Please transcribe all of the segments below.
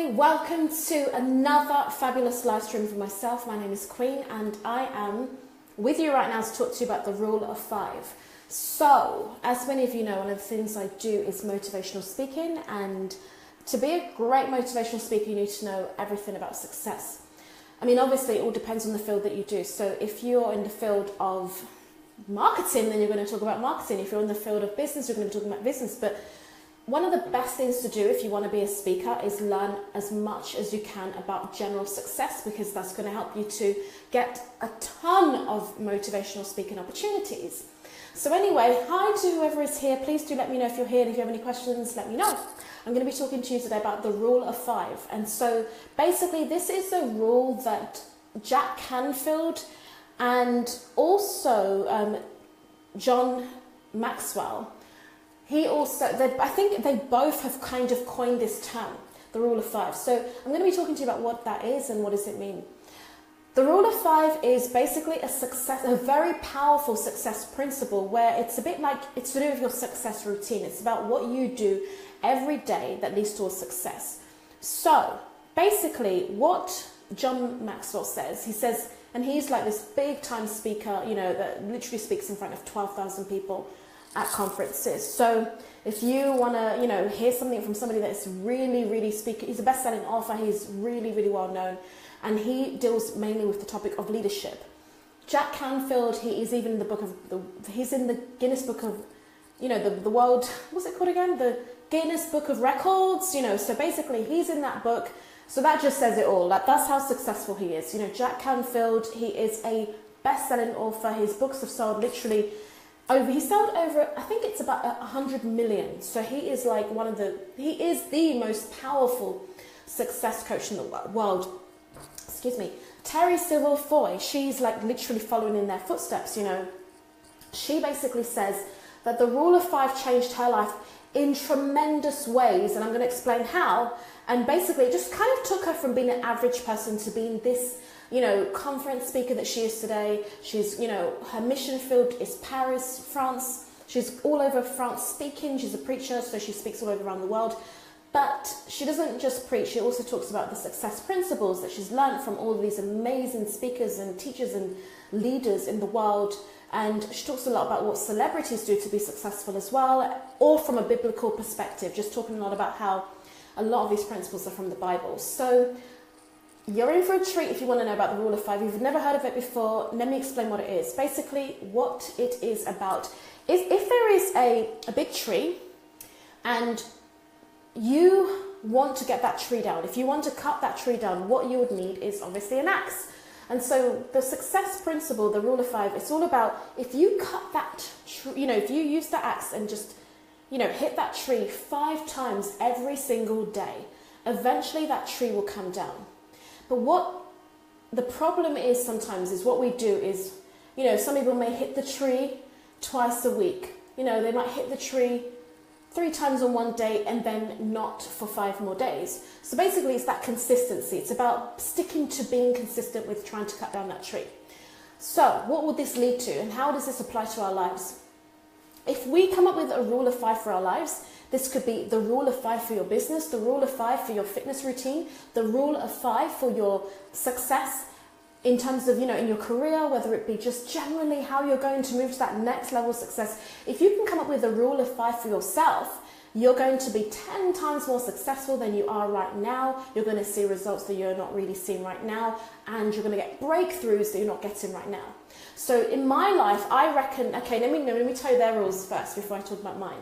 everybody, welcome to another fabulous live stream for myself. My name is Queen and I am with you right now to talk to you about the rule of 5. So, as many of you know, one of the things I do is motivational speaking, and to be a great motivational speaker you need to know everything about success. I mean, obviously it all depends on the field that you do. So if you're in the field of marketing, then you're going to talk about marketing. If you're in the field of business, you're going to be talking about business. But one of the best things to do if you want to be a speaker is learn as much as you can about general success, because that's going to help you to get a ton of motivational speaking opportunities. So anyway, hi to whoever is here. Please do let me know if you're here, and if you have any questions, let me know. I'm going to be talking to you today about the rule of 5. And so basically this is a rule that Jack Canfield and also John Maxwell, I think they both have kind of coined this term, the rule of 5. So I'm going to be talking to you about what that is and what does it mean. The rule of 5 is basically a very powerful success principle, where it's a bit like, it's to do with your success routine. It's about what you do every day that leads towards success. So basically what John Maxwell says, he says, and he's like this big time speaker, you know, that literally speaks in front of 12,000 people at conferences. So if you want to, you know, hear something from somebody that's really speaking, he's a best-selling author, he's really well known, and he deals mainly with the topic of leadership. Jack Canfield, he is even in the book of he's in the Guinness Book of, you know, the world, what's it called again? The Guinness Book of Records, you know. So basically he's in that book. So that just says it all. That's how successful he is. You know, Jack Canfield, he is a best-selling author. His books have sold literally he sold over, I think it's about 100 million. So he is like he is the most powerful success coach in the world. Excuse me. Teresa Wolf, she's like literally following in their footsteps, you know. She basically says that the rule of 5 changed her life in tremendous ways, and I'm going to explain how. And basically it just kind of took her from being an average person to being this, you know, conference speaker that she is today. She's, you know, her mission field is Paris, France. She's all over France speaking. She's a preacher, so she speaks all over around the world. But she doesn't just preach, she also talks about the success principles that she's learned from all of these amazing speakers and teachers and leaders in the world. And she talks a lot about what celebrities do to be successful as well, or from a biblical perspective, just talking a lot about how a lot of these principles are from the Bible. So you're in for a treat if you want to know about the rule of 5. If you've never heard of it before, let me explain what it is. Basically, what it is about is if there is a big tree and you want to get that tree down, if you want to cut that tree down, what you would need is obviously an axe. And so the success principle, the rule of 5, it's all about if you cut that tree, you know, if you use the axe and just, you know, hit that tree 5 times every single day, eventually that tree will come down. But what the problem is sometimes is what we do is, you know, some people may hit the tree twice a week. You know, they might hit the tree 3 times on one day and then not for 5 more days. So basically it's that consistency. It's about sticking to being consistent with trying to cut down that tree. So what would this lead to, and how does this apply to our lives? If we come up with a rule of 5 for our lives, this could be the rule of 5 for your business, the rule of 5 for your fitness routine, the rule of 5 for your success in terms of, you know, in your career, whether it be just generally how you're going to move to that next level of success. If you can come up with a rule of 5 for yourself, you're going to be 10 times more successful than you are right now. You're going to see results that you're not really seeing right now, and you're going to get breakthroughs that you're not getting right now. So in my life, I reckon, okay, let me tell you their rules first before I talk about mine.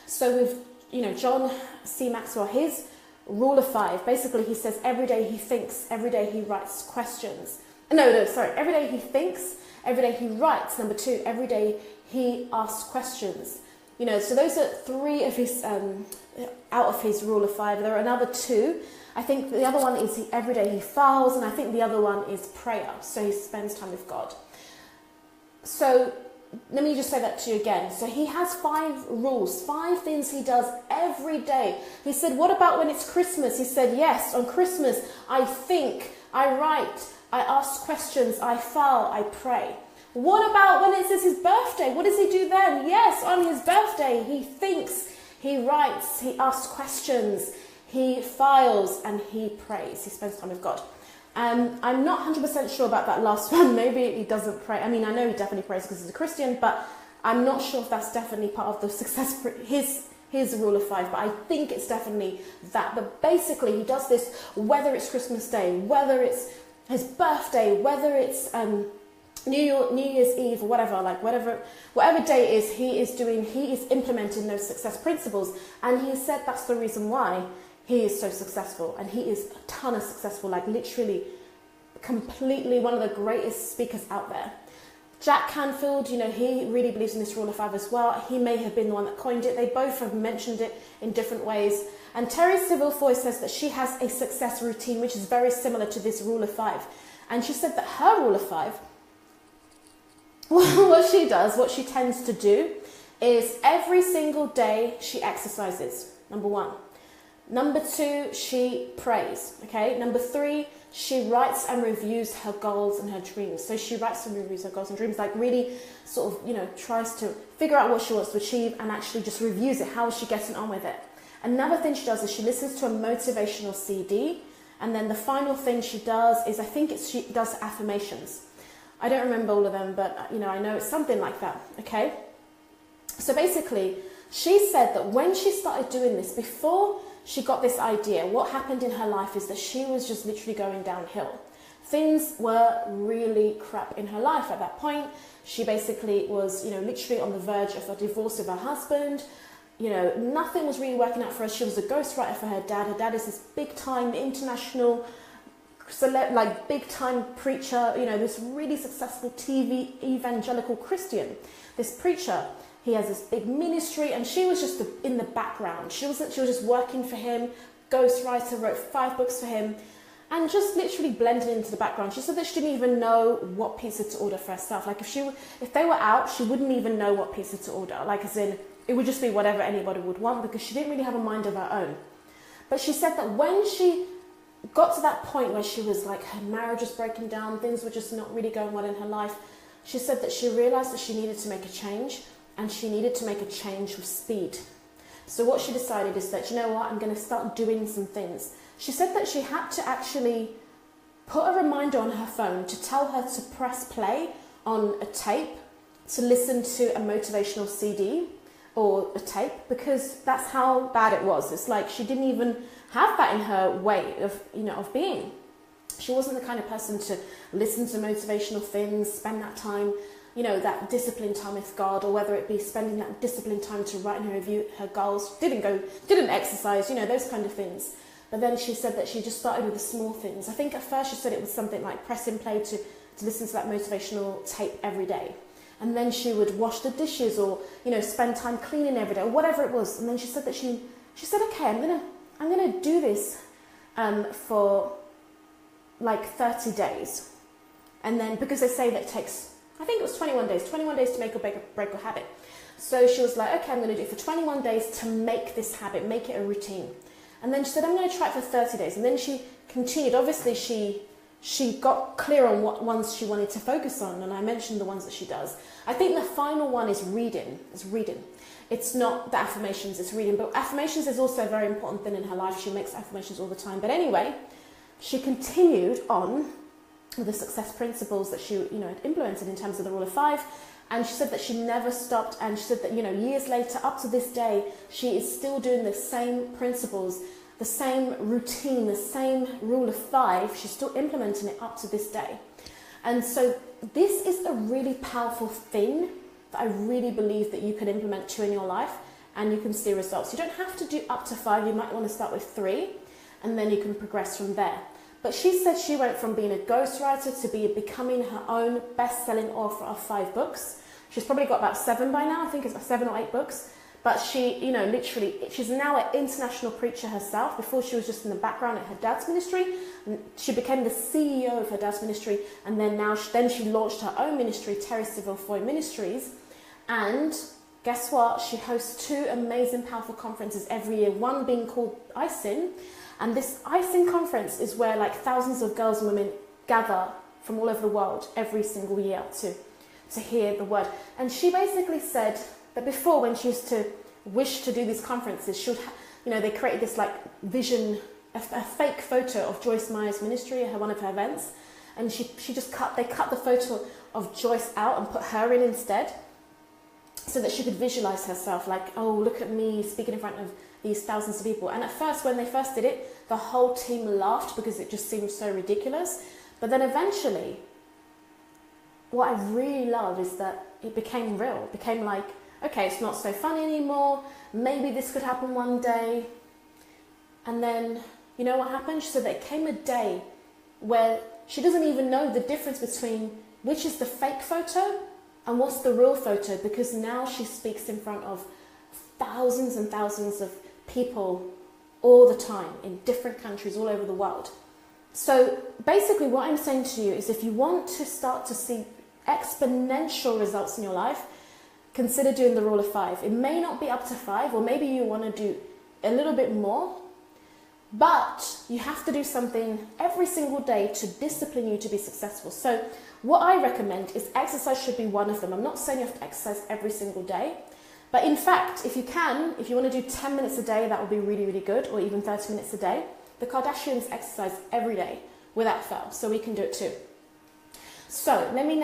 So with, you know, John C. Maxwell, his rule of 5, basically he says every day he thinks, every day he writes questions. Every day he thinks, every day he writes. Number 2, every day he asks questions. You know, so those are 3 of his, out of his rule of 5. There are another 2. I think the other one is every day he files, and I think the other one is prayer. So he spends time with God. So let me just say that to you again. So he has 5 rules, 5 things he does every day. He said, what about when it's Christmas? He said, yes, on Christmas, I think, I write, I ask questions, I file, I pray. What about when it's his birthday? What does he do then? Yes, on his birthday, he thinks, he writes, he asks questions, He files and he prays. He spends time with God. I'm not 100% sure about that last one. Maybe he doesn't pray. I mean, I know he definitely prays because he's a Christian, but I'm not sure if that's definitely part of the success, his rule of 5, but I think it's definitely that. But basically, he does this whether it's Christmas Day, whether it's his birthday, whether it's New Year's Eve or whatever, like whatever day it is, he is implementing those success principles. And he said that's the reason why he is so successful. And he is a ton of successful, like literally completely one of the greatest speakers out there. Jack Canfield, you know, he really believes in this rule of 5 as well. He may have been the one that coined it. They both have mentioned it in different ways. And Teresa Wolf says that she has a success routine, which is very similar to this rule of 5. And she said that her rule of 5, what she tends to do is every single day she exercises, number 1. Number 2, she prays, okay? Number 3, she writes and reviews her goals and her dreams. So she writes and reviews her goals and dreams, like really sort of, you know, tries to figure out what she wants to achieve and actually just reviews it. How is she getting on with it? Another thing she does is she listens to a motivational CD. And then the final thing she does is, she does affirmations. I don't remember all of them, but, you know, I know it's something like that, okay? So basically, she said that when she started doing this, before she got this idea, what happened in her life is that she was just literally going downhill. Things were really crap in her life at that point. She basically was, you know, literally on the verge of a divorce with her husband. You know, nothing was really working out for her. She was a ghostwriter for her dad. Her dad is this big-time international, big-time preacher, you know, this really successful TV evangelical Christian. This preacher, he has this big ministry, and she was just in the background. She was just working for him, ghostwriter, wrote 5 books for him, and just literally blended into the background. She said that she didn't even know what pizza to order for herself. Like if they were out, she wouldn't even know what pizza to order. Like as in, it would just be whatever anybody would want, because she didn't really have a mind of her own. But she said that when she got to that point where she was like, her marriage was breaking down, things were just not really going well in her life, she said that she realized that she needed to make a change. And she needed to make a change with speed. So what she decided is that, you know what, I'm going to start doing some things. She said that she had to actually put a reminder on her phone to tell her to press play on a tape, to listen to a motivational CD or a tape, because that's how bad it was. It's like she didn't even have that in her way of, you know, of being. She wasn't the kind of person to listen to motivational things, spend that time, you know, that disciplined time with God, or whether it be spending that disciplined time to write and review her goals, didn't exercise, you know, those kind of things. But then she said that she just started with the small things. I think at first she said it was something like pressing play to listen to that motivational tape every day. And then she would wash the dishes, or, you know, spend time cleaning every day, or whatever it was. And then she said that she said, okay, I'm gonna do this for like 30 days. And then, because they say that it takes, I think it was 21 days to make or break a habit. So she was like, okay, I'm going to do it for 21 days to make this habit, make it a routine. And then she said, I'm going to try it for 30 days. And then she continued. Obviously, she got clear on what ones she wanted to focus on. And I mentioned the ones that she does. I think the final one is reading. It's not the affirmations, it's reading. But affirmations is also a very important thing in her life. She makes affirmations all the time. But anyway, she continued on the success principles that she, you know, had implemented in terms of the rule of 5, and she said that she never stopped. And she said that, you know, years later, up to this day, she is still doing the same principles, the same routine, the same rule of 5. She's still implementing it up to this day. And so this is a really powerful thing that I really believe that you can implement too in your life, and you can see results. You don't have to do up to 5. You might want to start with 3, and then you can progress from there. But she said she went from being a ghostwriter to becoming her own best-selling author of 5 books. She's probably got about 7 by now. I think it's about 7 or 8 books. But she, you know, literally, she's now an international preacher herself. Before, she was just in the background at her dad's ministry. She became the CEO of her dad's ministry. And then she launched her own ministry, Teresa Wolf Ministries. And guess what? She hosts 2 amazing, powerful conferences every year. One being called ISIN. And this ISIN conference is where like thousands of girls and women gather from all over the world every single year to hear the word. And she basically said that before, when she used to wish to do these conferences, you know, they created this like vision, a fake photo of Joyce Meyer's ministry at one of her events. And they cut the photo of Joyce out and put her in instead, so that she could visualize herself like, oh, look at me speaking in front of these thousands of people. And at first, when they first did it, the whole team laughed because it just seemed so ridiculous. But then eventually, what I really love is that it became real. It became like, okay, it's not so funny anymore. Maybe this could happen one day. And then, you know what happened? So there came a day where she doesn't even know the difference between which is the fake photo and what's the real photo, because now she speaks in front of thousands and thousands of people all the time in different countries all over the world. So basically what I'm saying to you is, if you want to start to see exponential results in your life, consider doing the rule of 5. It may not be up to 5, or maybe you want to do a little bit more, but you have to do something every single day to discipline you to be successful. So what I recommend is exercise should be one of them. I'm not saying you have to exercise every single day, but in fact, if you want to do 10 minutes a day, that would be really, really good, or even 30 minutes a day. The Kardashians exercise every day without fail, so we can do it too. So let me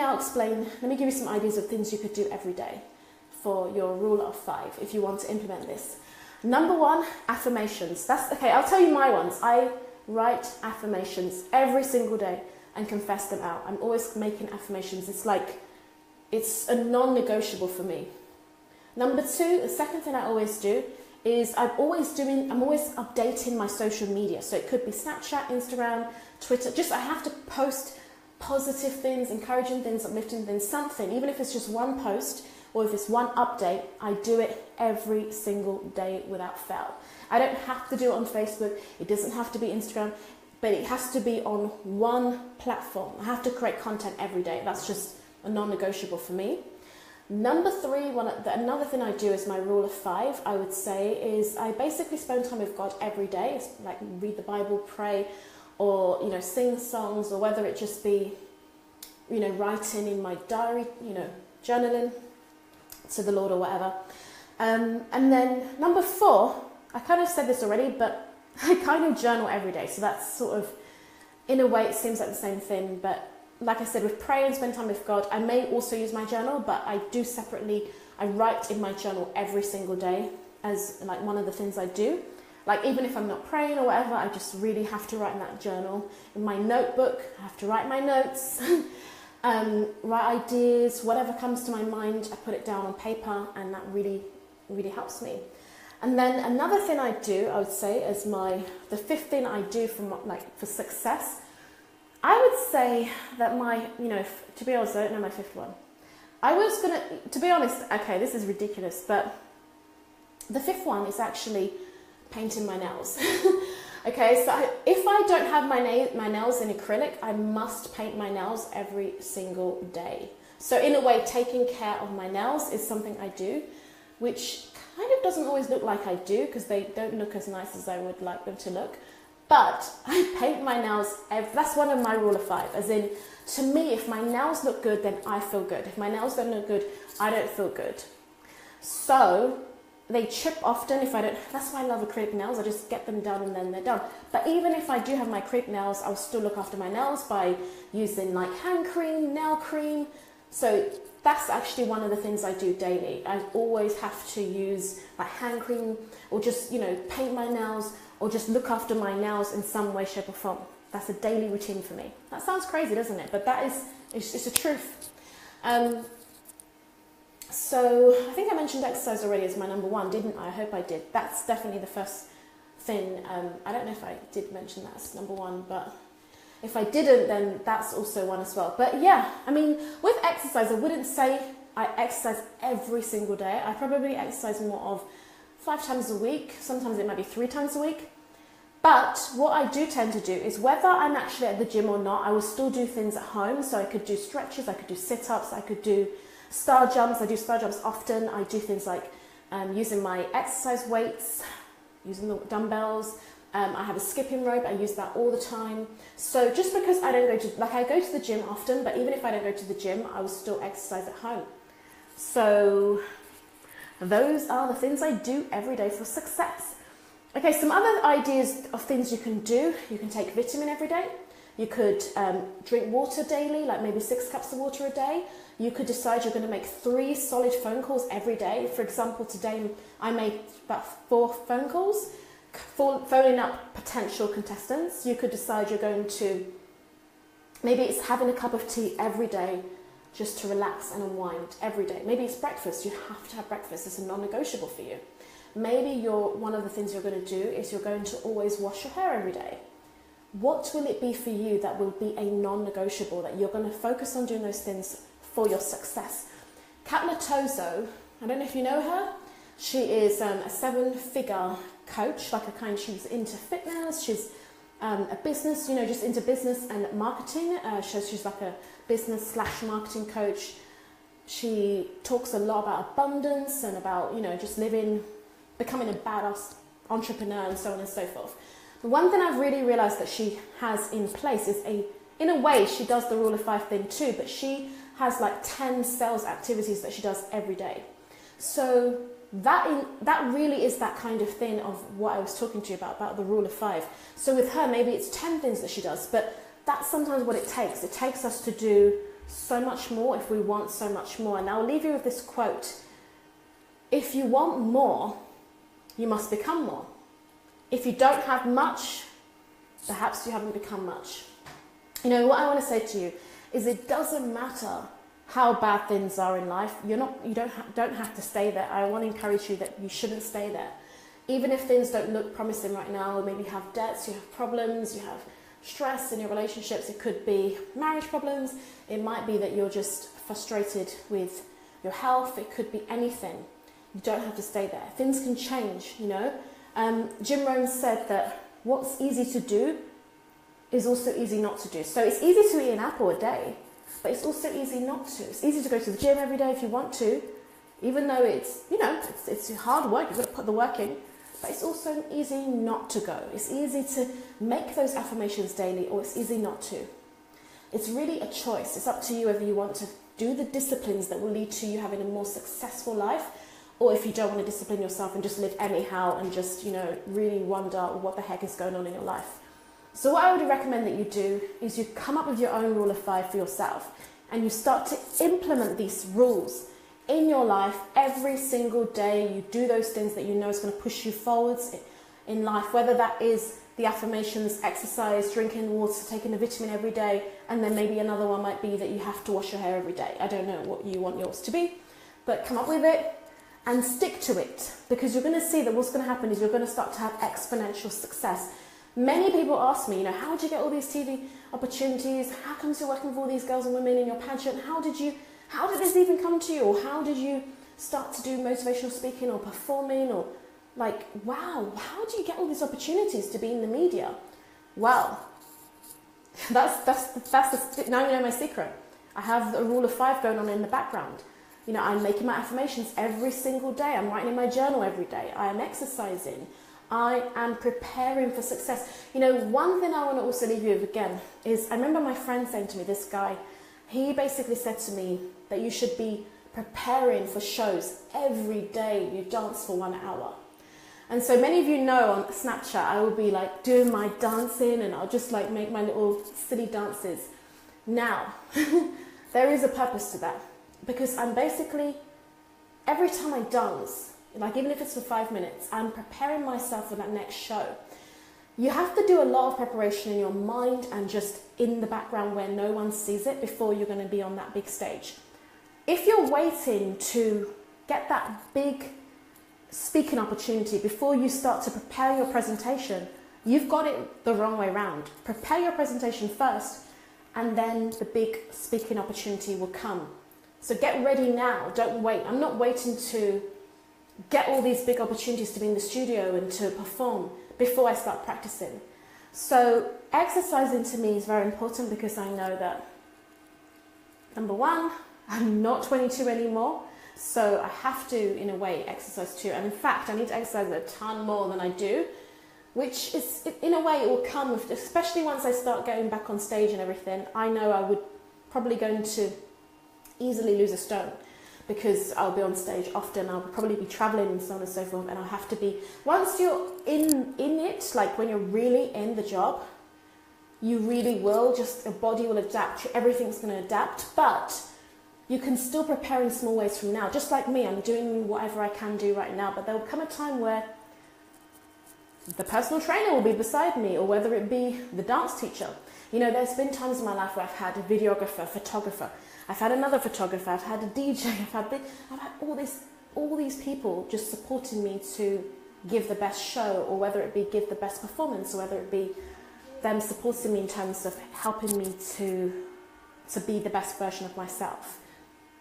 give you some ideas of things you could do every day for your rule of 5 if you want to implement this. Number 1, affirmations. Okay, I'll tell you my ones. I write affirmations every single day and confess them out. I'm always making affirmations. It's a non-negotiable for me. Number 2, the second thing I always do is I'm always updating my social media. So it could be Snapchat, Instagram, Twitter. I have to post positive things, encouraging things, uplifting things, something. Even if it's just one post, or if it's one update, I do it every single day without fail. I don't have to do it on Facebook. It doesn't have to be Instagram, but it has to be on one platform. I have to create content every day. That's just a non-negotiable for me. Number 3, another thing I do is my rule of 5, I would say, is I basically spend time with God every day. It's like read the Bible, pray, or, you know, sing songs, or whether it just be, you know, writing in my diary, you know, journaling to the Lord or whatever. And then number 4, I kind of said this already, but I kind of journal every day. So that's sort of, in a way, it seems like the same thing. But like I said, with pray and spend time with God, I may also use my journal, but I do separately. I write in my journal every single day as like one of the things I do. Like even if I'm not praying or whatever, I just really have to write in that journal. In my notebook, I have to write my notes. Write ideas, whatever comes to my mind, I put it down on paper, and that really, really helps me. And then another thing I do, I would say, is the 5th thing I do for success. I would say that to be honest, I don't know my 5th one. To be honest, okay, this is ridiculous, but the 5th one is actually painting my nails. Okay, so if I don't have my nails in acrylic, I must paint my nails every single day. So in a way, taking care of my nails is something I do, which kind of doesn't always look like I do, because they don't look as nice as I would like them to look. But I paint my nails, that's one of my rule of 5, as in, to me, if my nails look good, then I feel good. If my nails don't look good, I don't feel good. So they chip often if I don't. That's why I love acrylic nails. I just get them done and then they're done. But even if I do have my acrylic nails, I'll still look after my nails by using like hand cream, nail cream. So that's actually one of the things I do daily. I always have to use like hand cream, or just, you know, paint my nails, or just look after my nails in some way, shape or form. That's a daily routine for me. That sounds crazy, doesn't it? But it's the truth. So I think I mentioned exercise already as my number 1, didn't I? I hope I did. That's definitely the first thing. I don't know if I did mention that as number 1, but if I didn't, then that's also one as well. But yeah, I mean, with exercise, I wouldn't say I exercise every single day. I probably exercise more of 5 times a week. Sometimes it might be 3 times a week. But what I do tend to do is, whether I'm actually at the gym or not, I will still do things at home. So I could do stretches, I could do sit-ups, I could do star jumps. I do star jumps often. I do things like using my exercise weights, using the dumbbells. I have a skipping rope. I use that all the time. So just because I go to the gym often, but even if I don't go to the gym, I will still exercise at home. So those are the things I do every day for success. Okay, some other ideas of things you can do. You can take vitamin every day. You could drink water daily, like maybe 6 cups of water a day. You could decide you're going to make 3 solid phone calls every day. For example, today I made about 4 phone calls, phoning up potential contestants. You could decide you're going to, maybe it's having a cup of tea every day just to relax and unwind every day. Maybe it's breakfast. You have to have breakfast. It's a non-negotiable for you. Maybe one of the things you're going to do is you're going to always wash your hair every day. What will it be for you that will be a non-negotiable, that you're going to focus on doing those things for your success? Catlett, I don't know if you know her. She is a 7-figure coach, she's into fitness, she's a business, just into business and marketing. She's like a business/marketing coach. She talks a lot about abundance and about, just becoming a badass entrepreneur and so on and so forth. The one thing I've really realized that she has in place is in a way, she does the rule of 5 thing too, but she has like 10 sales activities that she does every day. So that really is that kind of thing of what I was talking to you about the rule of 5. So with her, maybe it's 10 things that she does, but that's sometimes what it takes. It takes us to do so much more if we want so much more. And I'll leave you with this quote. If you want more, you must become more. If you don't have much, perhaps you haven't become much. What I want to say to you is it doesn't matter how bad things are in life. You don't have to stay there. I want to encourage you that you shouldn't stay there. Even if things don't look promising right now, maybe you have debts, you have problems, you have stress in your relationships. It could be marriage problems. It might be that you're just frustrated with your health. It could be anything. You don't have to stay there. Things can change, Jim Rohn said that what's easy to do is also easy not to do. So it's easy to eat an apple a day, but it's also easy not to. It's easy to go to the gym every day if you want to, even though it's hard work, you've got to put the work in, but it's also easy not to go. It's easy to make those affirmations daily, or it's easy not to. It's really a choice. It's up to you whether you want to do the disciplines that will lead to you having a more successful life, or if you don't want to discipline yourself and just live anyhow and just, really wonder what the heck is going on in your life. So what I would recommend that you do is you come up with your own rule of 5 for yourself, and you start to implement these rules in your life every single day. You do those things that you know is going to push you forwards in life, whether that is the affirmations, exercise, drinking water, taking a vitamin every day, and then maybe another one might be that you have to wash your hair every day. I don't know what you want yours to be, but come up with it and stick to it, because you're going to see that what's going to happen is you're going to start to have exponential success. Many people ask me, how did you get all these TV opportunities? How come you're working with all these girls and women in your pageant? How did this even come to you? Or how did you start to do motivational speaking or performing? Or wow, how do you get all these opportunities to be in the media? Well, now you know my secret. I have a rule of 5 going on in the background. I'm making my affirmations every single day. I'm writing in my journal every day. I am exercising. I am preparing for success. One thing I want to also leave you with again is I remember my friend saying to me, this guy, he basically said to me that you should be preparing for shows every day. You dance for 1 hour. And so many of you know on Snapchat, I will be doing my dancing, and I'll just make my little silly dances. Now, there is a purpose to that, because I'm basically, every time I dance, even if it's for 5 minutes, I'm preparing myself for that next show. You have to do a lot of preparation in your mind and just in the background where no one sees it before you're going to be on that big stage. If you're waiting to get that big speaking opportunity before you start to prepare your presentation, you've got it the wrong way around. Prepare your presentation first, and then the big speaking opportunity will come. So get ready now, don't wait. I'm not waiting to get all these big opportunities to be in the studio and to perform before I start practicing. So exercising to me is very important, because I know that, number one, I'm not 22 anymore, so I have to, in a way, exercise too. And in fact, I need to exercise a ton more than I do, which is, in a way, it will come with, especially once I start going back on stage and everything. I know I would probably going to easily lose a stone, because I'll be on stage often. I'll probably be traveling and so on and so forth, and I'll have to be, once you're in it, like when you're really in the job, you really will, just your body will adapt, everything's going to adapt, but you can still prepare in small ways from now. Just like me, I'm doing whatever I can do right now, but there will come a time where the personal trainer will be beside me, or whether it be the dance teacher. You know, there's been times in my life where I've had a videographer, photographer, I've had another photographer, I've had a DJ, I've had all these people just supporting me to give the best show, or whether it be give the best performance, or whether it be them supporting me in terms of helping me to be the best version of myself.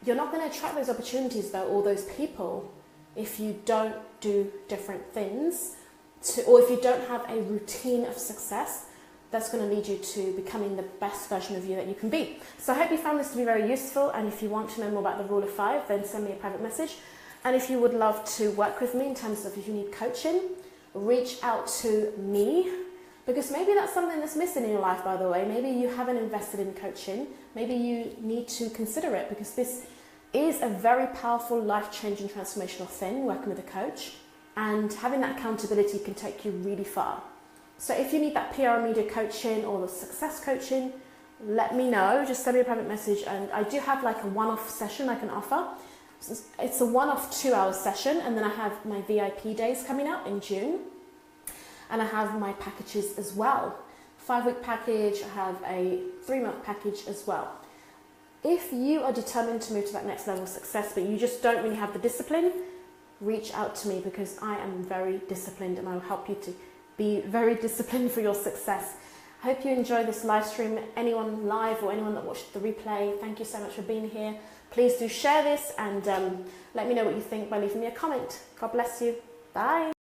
You're not going to attract those opportunities though, or those people, if you don't do different things, or if you don't have a routine of success that's going to lead you to becoming the best version of you that you can be. So I hope you found this to be very useful, and if you want to know more about the rule of 5, then send me a private message. And if you would love to work with me in terms of if you need coaching, reach out to me, because maybe that's something that's missing in your life, by the way. Maybe you haven't invested in coaching. Maybe you need to consider it, because this is a very powerful, life-changing, transformational thing, working with a coach. And having that accountability can take you really far. So if you need that PR media coaching or the success coaching, let me know. Just send me a private message. And I do have like a one-off session I can offer. It's a one-off 2-hour session. And then I have my VIP days coming up in June. And I have my packages as well. 5-week package, I have a 3-month package as well. If you are determined to move to that next level of success, but you just don't really have the discipline, reach out to me, because I am very disciplined and I will help you to be very disciplined for your success. I hope you enjoy this live stream. Anyone live or anyone that watched the replay, thank you so much for being here. Please do share this and let me know what you think by leaving me a comment. God bless you. Bye.